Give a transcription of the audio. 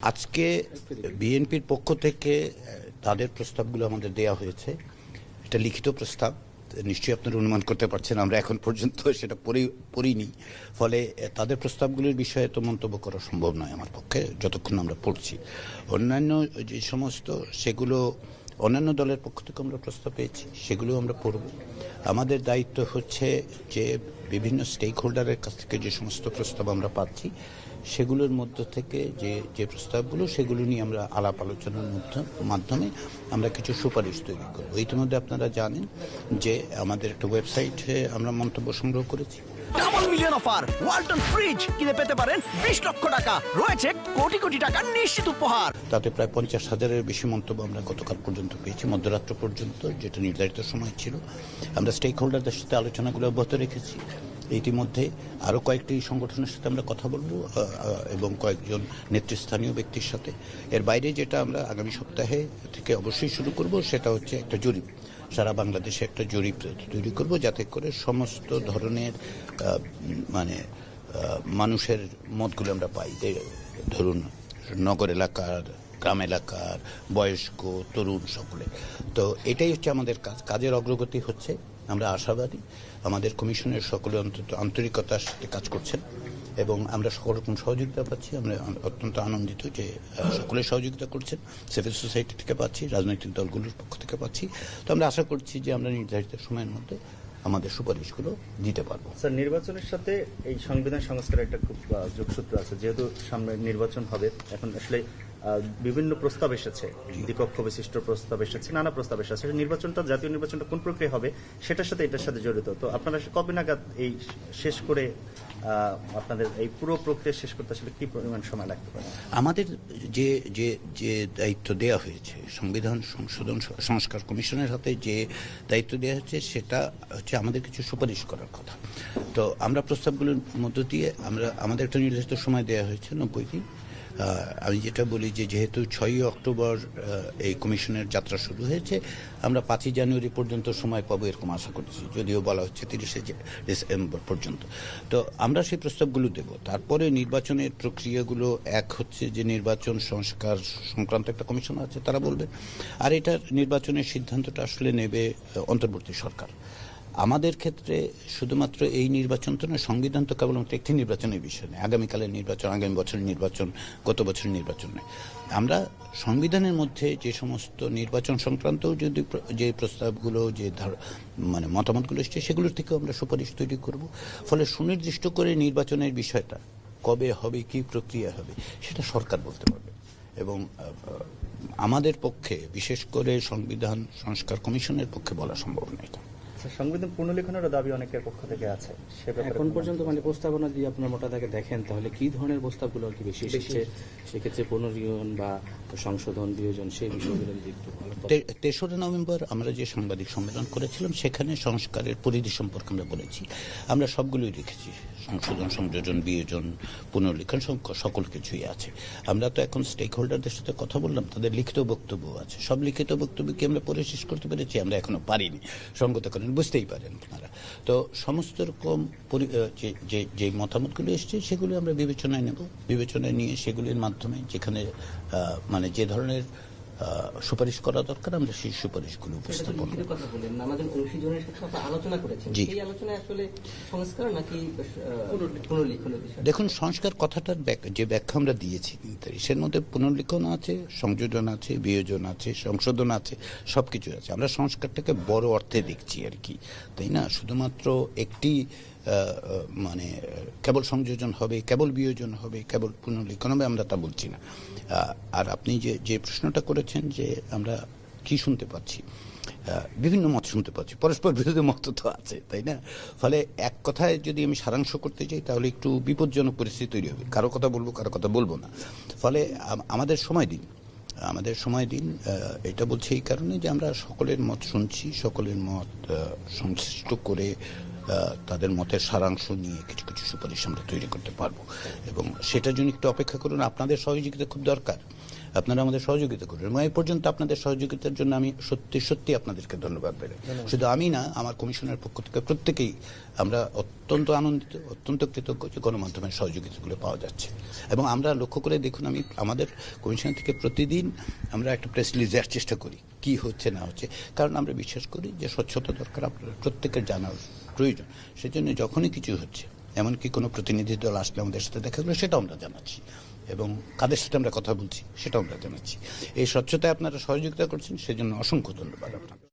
আজকে বিএনপির পক্ষ থেকে তাদের প্রস্তাবগুলো আমাদের দেয়া হয়েছে। এটা লিখিত প্রস্তাব, নিশ্চয়ই আপনারা অনুমান করতে পারছেন আমরা এখন পর্যন্ত সেটা পড়িনি। ফলে তাদের প্রস্তাবগুলির বিষয়ে তো মন্তব্য করা সম্ভব নয় আমার পক্ষে যতক্ষণ আমরা পড়ছি। অন্যান্য যে সমস্ত সেগুলো অন্যান্য দলের পক্ষ থেকে আমরা প্রস্তাব পেয়েছি, সেগুলো আমরা পড়ব। আমাদের দায়িত্ব হচ্ছে যে বিভিন্ন স্টেক হোল্ডারের কাছ থেকে যে সমস্ত প্রস্তাব আমরা পাচ্ছি সেগুলোর মধ্য থেকে যে প্রস্তাবগুলো সেগুলো নিয়ে আমরা আলাপ আলোচনার মাধ্যমে আমরা কিছু সুপারিশ তৈরি করব। ইতিমধ্যে আপনারা জানেন যে আমাদের একটা ওয়েবসাইটে আমরা মন্তব্য সংগ্রহ করেছি। Double million offer Walton fridge কিনে পেতে পারেন 20 লক্ষ টাকা, রয়েছে কোটি কোটি টাকার নিশ্চিত উপহার। তাতে প্রায় 50,000-এর বেশি মন্তব্য আমরা গতকাল পর্যন্ত পেয়েছি, মধ্যরাত্র পর্যন্ত, যেটা নির্ধারিত সময় ছিল। আমরা স্টেক হোল্ডারদের সাথে আলোচনাগুলো অব্যাহত রেখেছি। ইতিমধ্যে আরও কয়েকটি সংগঠনের সাথে আমরা কথা বলবো এবং কয়েকজন নেতৃস্থানীয় ব্যক্তির সাথে। এর বাইরে যেটা আমরা আগামী সপ্তাহে থেকে অবশ্যই শুরু করব সেটা হচ্ছে একটা জরিপ, সারা বাংলাদেশে একটা জরিপ তৈরি করব, যাতে করে সমস্ত ধরনের মানুষের মতগুলো আমরা পাই। ধরুন নগর এলাকার, গ্রাম এলাকার, বয়স্ক, তরুণ, সকলে। তো এটাই হচ্ছে আমাদের কাজের অগ্রগতি হচ্ছে। আমরা আশাবাদী আমাদের কমিশনের সকলে অন্তত আন্তরিকতার সাথে কাজ করছেন এবং আমরা সকল রকম সহযোগিতা পাচ্ছি। আমরা অত্যন্ত আনন্দিত যে সকলে সহযোগিতা করছেন, সিভিল সোসাইটি থেকে পাচ্ছি, রাজনৈতিক দলগুলোর পক্ষ থেকে পাচ্ছি। তো আমরা আশা করছি যে আমরা নির্ধারিত সময়ের মধ্যে আমাদের সুপারিশগুলো দিতে পারবো। স্যার, নির্বাচনের সাথে এই সংবিধান সংস্কারের একটা খুব যোগসূত্র আছে। যেহেতু সামনে নির্বাচন হবে, এখন আসলে বিভিন্ন প্রস্তাব এসেছে, দ্বিপক্ষ বিশিষ্ট প্রস্তাব এসেছে, নানা প্রস্তাব এসেছে। নির্বাচনটা, জাতীয় নির্বাচনটা কোন প্রক্রিয়া হবে সেটার সাথে এটার সাথে জড়িত। তো আপনারা কবে নাগাদ এই শেষ করে আপনাদের এই পুরো প্রক্রিয়া শেষ করতে আসলে কি পরিমাণ সময় লাগতে পারে? আমাদের যে যে যে দায়িত্ব দেওয়া হয়েছে সংবিধান সংস্কার কমিশনের হাতে, যে দায়িত্ব দেওয়া হচ্ছে সেটা হচ্ছে আমাদের কিছু সুপারিশ করার কথা। তো আমরা প্রস্তাবগুলোর মধ্য দিয়ে আমাদের একটা নির্দিষ্ট সময় দেওয়া হয়েছে 90 দিন। আমি যেটা বলি যে যেহেতু 6ই অক্টোবর এই কমিশনের যাত্রা শুরু হয়েছে, আমরা 5ই জানুয়ারি পর্যন্ত সময় পাবো এরকম আশা করছি, যদিও বলা হচ্ছে 30শে ডিসেম্বর পর্যন্ত। তো আমরা সেই প্রস্তাবগুলো দেব। তারপরে নির্বাচনের প্রক্রিয়াগুলো এক হচ্ছে যে নির্বাচন সংস্কার সংক্রান্ত একটা কমিশন আছে, তারা বলবে। আর এটার নির্বাচনের সিদ্ধান্তটা আসলে নেবে অন্তর্বর্তী সরকার। আমাদের ক্ষেত্রে শুধুমাত্র এই নির্বাচন তো নয়, সংবিধান তো কেবলমাত্র একটি নির্বাচনের বিষয় নয়। আগামীকালের নির্বাচন, আগামী বছরের নির্বাচন, গত বছরের নির্বাচন নয়। আমরা সংবিধানের মধ্যে যে সমস্ত নির্বাচন সংক্রান্ত যে প্রস্তাবগুলো, যে মতামতগুলো এসছে, সেগুলোর থেকেও আমরা সুপারিশ তৈরি করব। ফলে সুনির্দিষ্ট করে নির্বাচনের বিষয়টা কবে হবে, কি প্রক্রিয়া হবে, সেটা সরকার বলতে পারবে। এবং আমাদের পক্ষে, বিশেষ করে সংবিধান সংস্কার কমিশনের পক্ষে বলা সম্ভব নয়। সংবিধান পুনর্লিখনেরও দাবি অনেকের পক্ষ থেকে আছে। এখন পর্যন্ত প্রস্তাবনা দিয়ে আপনার মোটা দাগে দেখেন, তাহলে কি ধরনের প্রস্তাবগুলো আর কি বেশি এসেছে? সেক্ষেত্রে পুনর্লিখন বা সংশোধন, বিয়োজন, সেই বিষয়গুলো যদি একটু 3রা নভেম্বর আমরা যে সাংবাদিক সম্মেলন করেছিলাম সেখানে সংস্কারের পরিধি সম্পর্কে আমরা বলেছি। আমরা সবগুলোই রেখেছি, সংশোধন, সংযোজন, বিয়োজন, পুনর্লিখন, সকল কিছুই আছে। আমরা তো এখন স্টেক হোল্ডারদের সাথে কথা বললাম, তাদের লিখিত বক্তব্য আছে। সব লিখিত বক্তব্য কি আমরা পড়ে শেষ করতে পেরেছি? আমরা এখনো পারিনি, সঙ্গত কারণ বুঝতেই পারেন আপনারা। তো সমস্ত রকম যে মতামতগুলো এসছে সেগুলো আমরা বিবেচনায় নেব। বিবেচনায় নিয়ে সেগুলির মাধ্যমে যেখানে যে ধরনের সুপারিশ করা দরকার, আমরা সেই সুপারিশগুলো উপস্থাপন করব। দেখুন, সংস্কার কথাটার যে ব্যাখ্যা আমরা দিয়েছি, সের মধ্যে পুনর্লিখন আছে, সংযোজন আছে, বিয়োজন আছে, সংশোধন আছে, সবকিছু আছে। আমরা সংস্কারটাকে বড় অর্থে দেখছি আর কি, তাই না? শুধুমাত্র একটি কেবল সংযোজন হবে, কেবল বিয়োজন হবে, কেবল পুনর্লিখন হবে, আমরা তা বলছি না। আর আপনি যে প্রশ্নটা করেছেন যে আমরা কি শুনতে পাচ্ছি, বিভিন্ন মত শুনতে পাচ্ছি, পরস্পর বিরোধী মত তো আছে, তাই না? ফলে এক কথায় যদি আমি সারাংশ করতে চাই তাহলে একটু বিপজ্জনক পরিস্থিতি তৈরি হবে। কারো কথা বলবো, কারো কথা বলবো না। ফলে আমাদের সময় দিন। এটা বলছি এই কারণে যে আমরা সকলের মত শুনছি, সকলের মত সংশ্লিষ্ট করে তাদের মতের সারাংশ নিয়ে কিছু কিছু সুপারিশ আমরা তৈরি করতে পারবো, এবং সেটার জন্য একটু অপেক্ষা করুন। আপনাদের সহযোগিতা খুব দরকার, আপনারা আমাদের সহযোগিতা করুন, এবং এই পর্যন্ত আপনাদের সহযোগিতার জন্য আমি সত্যি সত্যি আপনাদেরকে ধন্যবাদ দেব। শুধু আমি না, আমার কমিশনের পক্ষ থেকে প্রত্যেকেই আমরা অত্যন্ত আনন্দিত, অত্যন্ত কৃতজ্ঞ যে গণমাধ্যমের সহযোগিতাগুলো পাওয়া যাচ্ছে। এবং আমরা লক্ষ্য করে দেখুন, আমি আমাদের কমিশন থেকে প্রতিদিন আমরা একটা প্রেস রিলিজ দেওয়ার চেষ্টা করি কি হচ্ছে না হচ্ছে, কারণ আমরা বিশ্বাস করি যে স্বচ্ছতা দরকার, আপনারা প্রত্যেকের জানার প্রয়োজন। সেজন্য যখনই কিছু হচ্ছে, এমনকি কোনো প্রতিনিধি দল আসলে আমাদের সাথে দেখা গেলো, সেটাও আমরা জানাচ্ছি, এবং কাদের সাথে আমরা কথা বলছি সেটাও আমরা জানাচ্ছি। এই স্বচ্ছতায় আপনারা সহযোগিতা করছেন, সেজন্য অসংখ্য ধন্যবাদ আপনাকে।